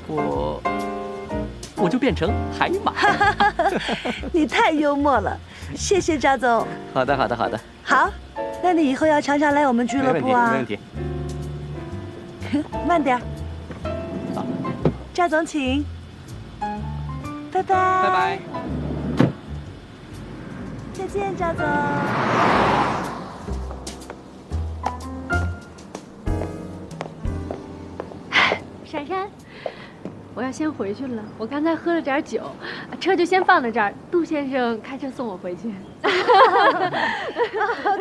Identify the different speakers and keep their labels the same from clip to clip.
Speaker 1: 我就变成海马。
Speaker 2: 你太幽默了，谢谢扎总。
Speaker 1: 好的，好的，好的。
Speaker 2: 好，那你以后要常常来我们俱乐部啊。
Speaker 1: 没问题，没问题。
Speaker 2: 慢点。
Speaker 1: 好，
Speaker 2: 扎总请。拜拜。
Speaker 1: 拜拜。
Speaker 2: 再见，扎总。
Speaker 3: 珊珊，我要先回去了。我刚才喝了点酒，车就先放在这儿。杜先生开车送我回去。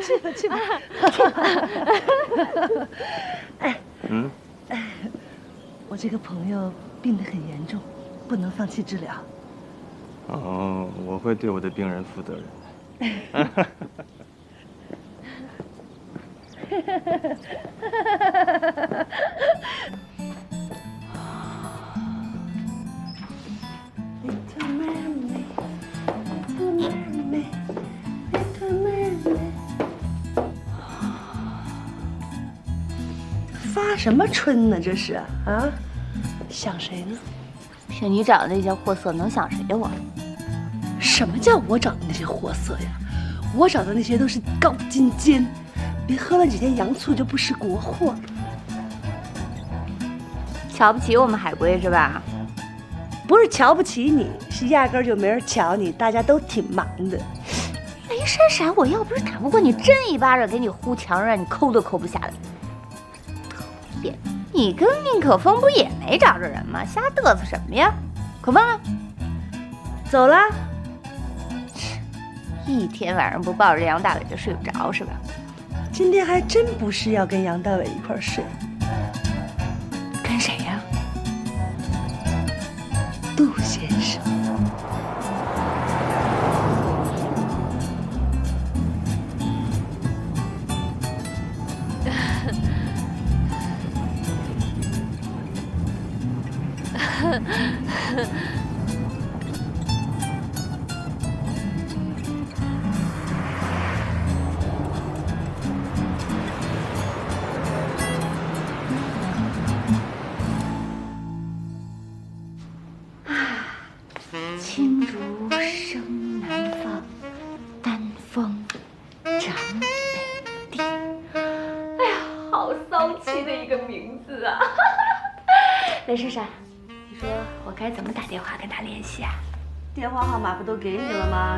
Speaker 2: 去吧，去吧。哎，我这个朋友病得很严重，不能放弃治疗。
Speaker 4: 哦，我会对我的病人负责任的。
Speaker 2: Little mermaid, little mermaid, little mermaid。发什么春呢？这是啊？想谁呢？
Speaker 5: 凭你找的那些货色，能想谁呀我？
Speaker 2: 什么叫我找的那些货色呀？我找的那些都是高精尖，别喝了几天洋醋就不识国货。
Speaker 5: 瞧不起我们海归是吧？
Speaker 2: 不是瞧不起你，是压根儿就没人瞧你，大家都挺忙的。
Speaker 5: 雷闪闪，我要不是打不过你，真一巴掌给你呼墙上，让你抠都抠不下来。你跟宁可风不也没找着人吗？瞎嘚瑟什么呀？可风呢？
Speaker 2: 走了。
Speaker 5: 一天晚上不抱着杨大伟就睡不着是吧？
Speaker 2: 今天还真不是要跟杨大伟一块儿睡。
Speaker 5: 跟谁呀？
Speaker 2: 杜先生。
Speaker 5: 青竹生南方，丹枫长北地。哎呀，好骚气的一个名字啊！雷闪闪，你说我该怎么打电话跟他联系啊？
Speaker 2: 电话号码不都给你了吗？